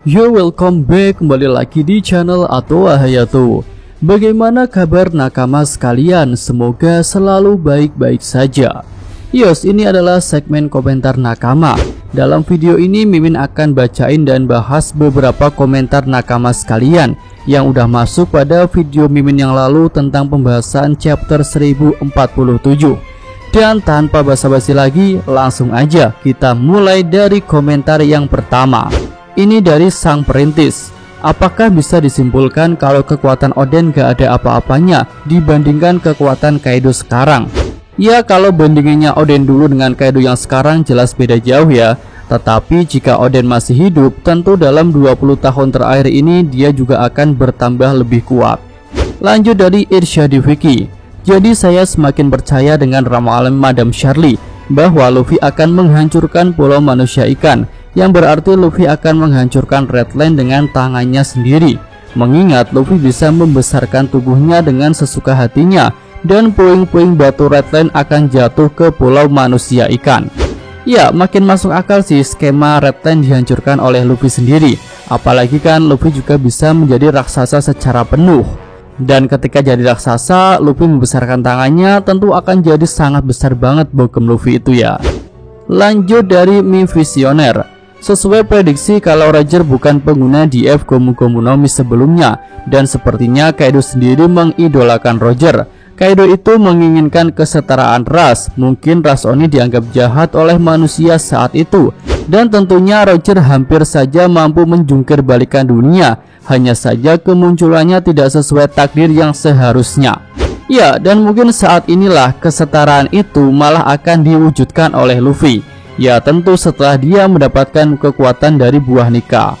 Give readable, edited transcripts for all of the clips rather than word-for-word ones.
Yo, welcome back kembali lagi di channel Atoa Hayato. Bagaimana kabar nakama sekalian? Semoga selalu baik-baik saja. Yos, ini adalah segmen komentar nakama. Dalam video ini Mimin akan bacain dan bahas beberapa komentar nakama sekalian yang udah masuk pada video Mimin yang lalu tentang pembahasan chapter 1047. Dan tanpa basa-basi lagi, langsung aja kita mulai dari komentar yang pertama. Ini dari Sang Perintis. Apakah bisa disimpulkan kalau kekuatan Oden gak ada apa-apanya dibandingkan kekuatan Kaido sekarang? Ya, kalau bandingannya Oden dulu dengan Kaido yang sekarang jelas beda jauh ya. Tetapi jika Oden masih hidup, tentu dalam 20 tahun terakhir ini dia juga akan bertambah lebih kuat. Lanjut dari Irsyadi Vicky. Jadi saya semakin percaya dengan ramalan Madam Charlie bahwa Luffy akan menghancurkan pulau manusia ikan, yang berarti Luffy akan menghancurkan Redland dengan tangannya sendiri. Mengingat Luffy bisa membesarkan tubuhnya dengan sesuka hatinya, dan puing-puing batu Redland akan jatuh ke pulau manusia ikan. Ya, makin masuk akal sih skema Redland dihancurkan oleh Luffy sendiri. Apalagi kan Luffy juga bisa menjadi raksasa secara penuh. Dan ketika jadi raksasa, Luffy membesarkan tangannya, tentu akan jadi sangat besar banget bogem Luffy itu ya. Lanjut dari Mi Visioner. Sesuai prediksi kalau Roger bukan pengguna DF Gomu Gomu no Mi sebelumnya, dan sepertinya Kaido sendiri mengidolakan Roger. Kaido itu menginginkan kesetaraan ras. Mungkin ras Oni dianggap jahat oleh manusia saat itu, dan tentunya Roger hampir saja mampu menjungkir balikan dunia. Hanya saja kemunculannya tidak sesuai takdir yang seharusnya. Ya, dan mungkin saat inilah kesetaraan itu malah akan diwujudkan oleh Luffy. Ya, tentu setelah dia mendapatkan kekuatan dari buah nikah.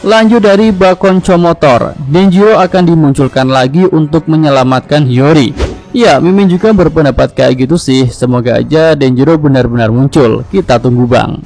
Lanjut dari Bakonco Motor. Denjiro akan dimunculkan lagi untuk menyelamatkan Hiyori. Ya, Mimin juga berpendapat kayak gitu sih. Semoga aja Denjiro benar-benar muncul. Kita tunggu bang.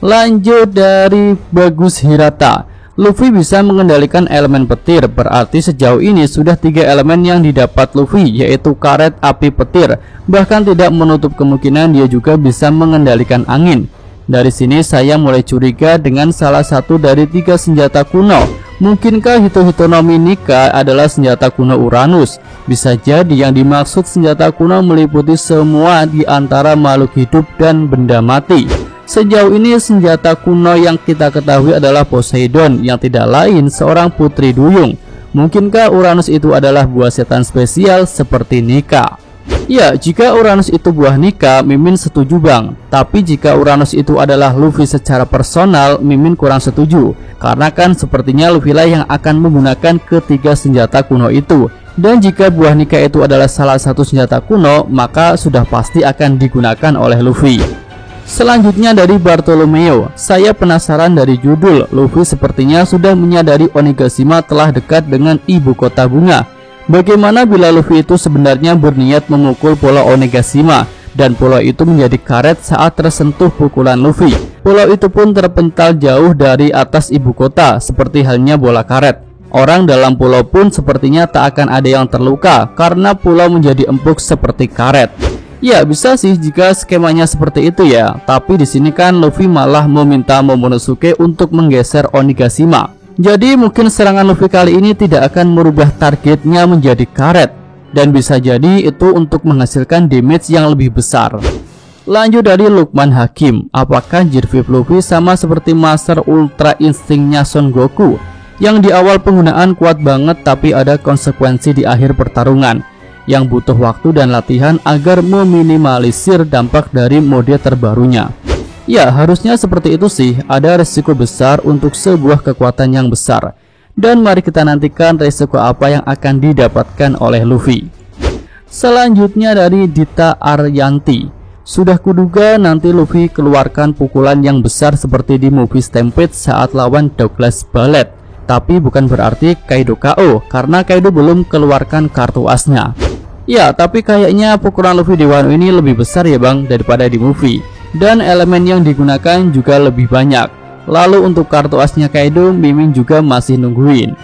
Lanjut dari Bagus Hirata. Luffy bisa mengendalikan elemen petir, berarti sejauh ini sudah 3 elemen yang didapat Luffy, yaitu karet, api, petir. Bahkan tidak menutup kemungkinan dia juga bisa mengendalikan angin. Dari sini saya mulai curiga dengan salah satu dari 3 senjata kuno. Mungkinkah Hito-Hito no Mi Nika adalah senjata kuno Uranus? Bisa jadi yang dimaksud senjata kuno meliputi semua di antara makhluk hidup dan benda mati. Sejauh ini senjata kuno yang kita ketahui adalah Poseidon, yang tidak lain seorang putri duyung. Mungkinkah Uranus itu adalah buah setan spesial seperti Nika? Ya, jika Uranus itu buah Nika, Mimin setuju bang. Tapi jika Uranus itu adalah Luffy secara personal, Mimin kurang setuju. Karena kan sepertinya Luffy lah yang akan menggunakan ketiga senjata kuno itu. Dan jika buah Nika itu adalah salah satu senjata kuno, maka sudah pasti akan digunakan oleh Luffy. Selanjutnya dari Bartolomeo. Saya penasaran dari judul. Luffy sepertinya sudah menyadari Onigashima telah dekat dengan ibu kota bunga. Bagaimana bila Luffy itu sebenarnya berniat memukul pulau Onigashima, dan pulau itu menjadi karet saat tersentuh pukulan Luffy. Pulau itu pun terpental jauh dari atas ibu kota, seperti halnya bola karet. Orang dalam pulau pun sepertinya tak akan ada yang terluka, karena pulau menjadi empuk seperti karet. Ya, bisa sih jika skemanya seperti itu ya. Tapi di sini kan Luffy malah meminta Momonosuke untuk menggeser Onigashima. Jadi mungkin serangan Luffy kali ini tidak akan merubah targetnya menjadi karet, dan bisa jadi itu untuk menghasilkan damage yang lebih besar. Lanjut dari Lukman Hakim. Apakah Jirviv Luffy sama seperti Master Ultra Instingnya Son Goku, yang di awal penggunaan kuat banget tapi ada konsekuensi di akhir pertarungan, yang butuh waktu dan latihan agar meminimalisir dampak dari mode terbarunya? Ya, harusnya seperti itu sih. Ada resiko besar untuk sebuah kekuatan yang besar. Dan mari kita nantikan resiko apa yang akan didapatkan oleh Luffy. Selanjutnya dari Dita Aryanti. Sudah kuduga nanti Luffy keluarkan pukulan yang besar seperti di movie Stampede saat lawan Douglas Ballet. Tapi bukan berarti Kaido KO, karena Kaido belum keluarkan kartu asnya. Ya, tapi kayaknya pukulan Luffy di Wano ini lebih besar ya bang daripada di movie. Dan elemen yang digunakan juga lebih banyak. Lalu untuk kartu asnya Kaido, Mimin juga masih nungguin.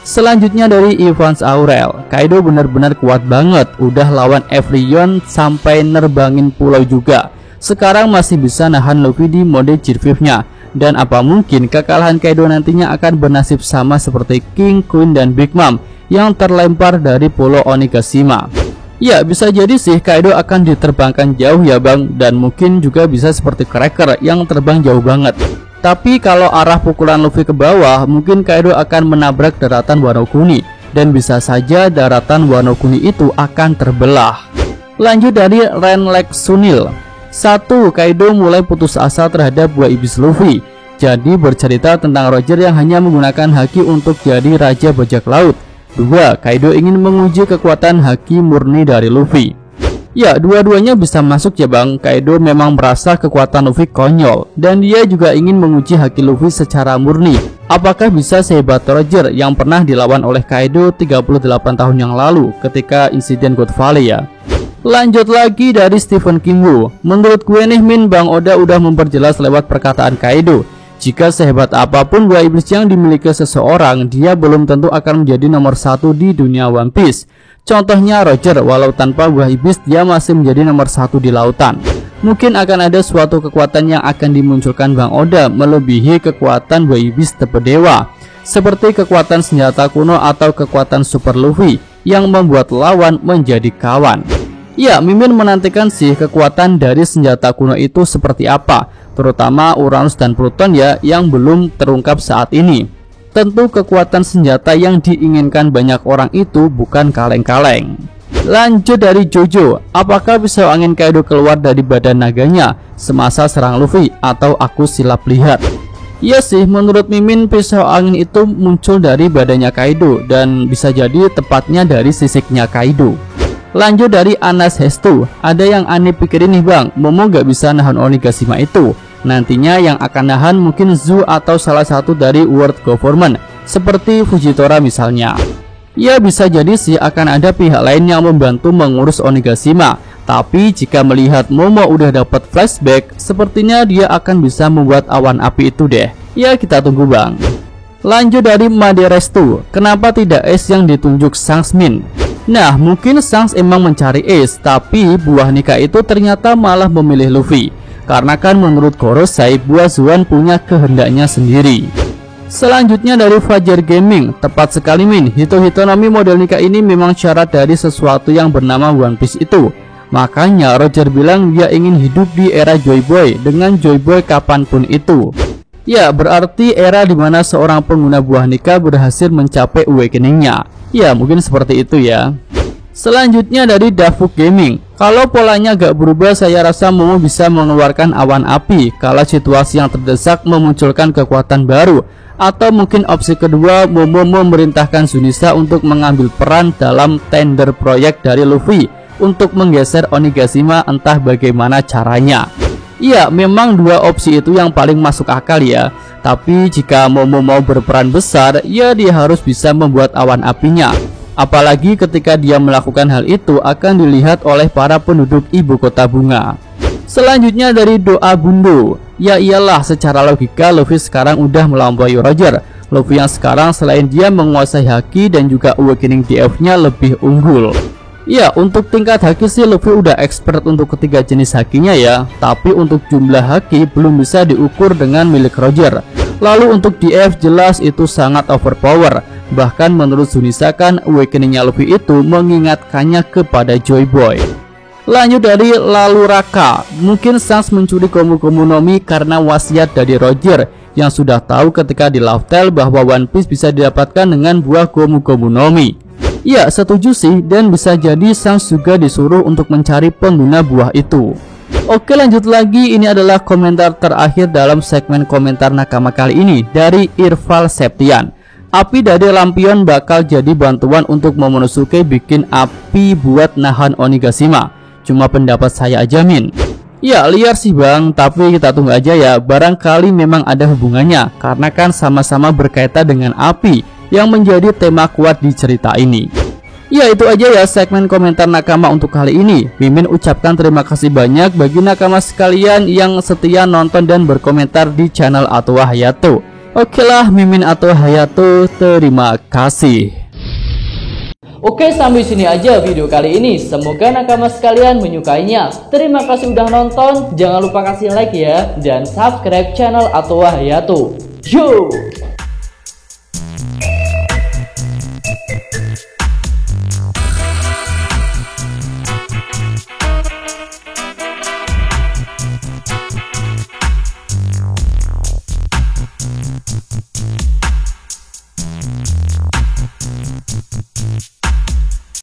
Selanjutnya dari Evans Aurel. Kaido benar-benar kuat banget, udah lawan Evrion sampai nerbangin pulau juga. Sekarang masih bisa nahan Luffy di mode Jirvivnya. Dan apa mungkin kekalahan Kaido nantinya akan bernasib sama seperti King, Queen, dan Big Mom yang terlempar dari pulau Onigashima? Ya, bisa jadi sih Kaido akan diterbangkan jauh ya bang, dan mungkin juga bisa seperti Cracker yang terbang jauh banget. Tapi kalau arah pukulan Luffy ke bawah, mungkin Kaido akan menabrak daratan Wano Kuni, dan bisa saja daratan Wano Kuni itu akan terbelah. Lanjut dari Renlex Sunil. 1. Kaido mulai putus asa terhadap buah iblis Luffy. Jadi bercerita tentang Roger yang hanya menggunakan haki untuk jadi raja bajak laut. 2. Kaido ingin menguji kekuatan haki murni dari Luffy. Ya, dua-duanya bisa masuk ya bang. Kaido memang merasa kekuatan Luffy konyol, dan dia juga ingin menguji haki Luffy secara murni. Apakah bisa sehebat Roger yang pernah dilawan oleh Kaido 38 tahun yang lalu ketika insiden God Valley ya? Lanjut lagi dari Stephen Kimbo. Menurut gue nih Min, Bang Oda udah memperjelas lewat perkataan Kaido. Jika sehebat apapun buah iblis yang dimiliki seseorang, dia belum tentu akan menjadi nomor 1 di dunia One Piece. Contohnya Roger, walau tanpa buah iblis dia masih menjadi nomor 1 di lautan. Mungkin akan ada suatu kekuatan yang akan dimunculkan Bang Oda melebihi kekuatan buah iblis tipe dewa, seperti kekuatan senjata kuno atau kekuatan Super Luffy yang membuat lawan menjadi kawan. Ya, Mimin menantikan sih kekuatan dari senjata kuno itu seperti apa, terutama Uranus dan Pluton ya yang belum terungkap saat ini. Tentu kekuatan senjata yang diinginkan banyak orang itu bukan kaleng-kaleng. Lanjut dari Jojo, apakah pisau angin Kaido keluar dari badan naganya semasa serang Luffy atau aku silap lihat? Iya sih, menurut Mimin pisau angin itu muncul dari badannya Kaido dan bisa jadi tepatnya dari sisiknya Kaido. Lanjut dari Anas Hestu, ada yang aneh pikirin nih bang, Momo gak bisa nahan Onigashima itu. Nantinya yang akan nahan mungkin Zou atau salah satu dari World Government, seperti Fujitora misalnya. Ya bisa jadi sih akan ada pihak lain yang membantu mengurus Onigashima. Tapi jika melihat Momo udah dapat flashback, sepertinya dia akan bisa membuat awan api itu deh. Ya kita tunggu bang. Lanjut dari Maderestu, kenapa tidak Ace yang ditunjuk Sangsmin? Nah, mungkin Shanks emang mencari Ace, tapi buah nikah itu ternyata malah memilih Luffy. Karena kan menurut Gorosei, buah Zuan punya kehendaknya sendiri. Selanjutnya dari Fajar Gaming, tepat sekali Min, Hitonomi model nikah ini memang syarat dari sesuatu yang bernama One Piece itu. Makanya Roger bilang dia ingin hidup di era Joy Boy dengan Joy Boy kapanpun itu. Ya, berarti era dimana seorang pengguna buah nikah berhasil mencapai awakening-nya. Ya, mungkin seperti itu ya. Selanjutnya dari Dafuk Gaming. Kalau polanya gak berubah, saya rasa Momo bisa mengeluarkan awan api kalau situasi yang terdesak memunculkan kekuatan baru. Atau mungkin opsi kedua, Momo memerintahkan Sunisa untuk mengambil peran dalam tender proyek dari Luffy untuk menggeser Onigashima entah bagaimana caranya. Iya, memang dua opsi itu yang paling masuk akal ya. Tapi jika Momo mau berperan besar, ya dia harus bisa membuat awan apinya. Apalagi ketika dia melakukan hal itu akan dilihat oleh para penduduk ibu kota bunga. Selanjutnya dari Doa Bundo. Ya iyalah, secara logika Luffy sekarang udah melampaui Roger. Luffy yang sekarang selain dia menguasai haki dan juga awakening DF-nya lebih unggul. Ya, untuk tingkat haki sih Luffy udah expert untuk ketiga jenis hakinya ya. Tapi untuk jumlah haki belum bisa diukur dengan milik Roger. Lalu untuk DF jelas itu sangat overpower. Bahkan menurut Sunisa kan awakeningnya Luffy itu mengingatkannya kepada Joy Boy. Lanjut dari Lalu Raka. Mungkin Shanks mencuri Gomu-Gomu no Mi karena wasiat dari Roger yang sudah tahu ketika di Laugh Tale bahwa One Piece bisa didapatkan dengan buah Gomu-Gomu no Mi. Ya setuju sih, dan bisa jadi Shanks juga disuruh untuk mencari pengguna buah itu. Oke, lanjut lagi, ini adalah komentar terakhir dalam segmen komentar nakama kali ini dari Irfal Septian. Api dari lampion bakal jadi bantuan untuk Momonosuke bikin api buat nahan Onigashima. Cuma pendapat saya aja Min. Ya liar sih bang, tapi kita tunggu aja ya. Barangkali memang ada hubungannya, karena kan sama-sama berkaitan dengan api yang menjadi tema kuat di cerita ini. Ya itu aja ya segmen komentar nakama untuk kali ini. Mimin ucapkan terima kasih banyak bagi nakama sekalian yang setia nonton dan berkomentar di channel Atowa Hayato. Oke lah, Mimin atau Hayato, terima kasih. Oke, sampai sini aja video kali ini. Semoga nakama sekalian menyukainya. Terima kasih udah nonton. Jangan lupa kasih like ya dan subscribe channel Atowa Hayato. Yo!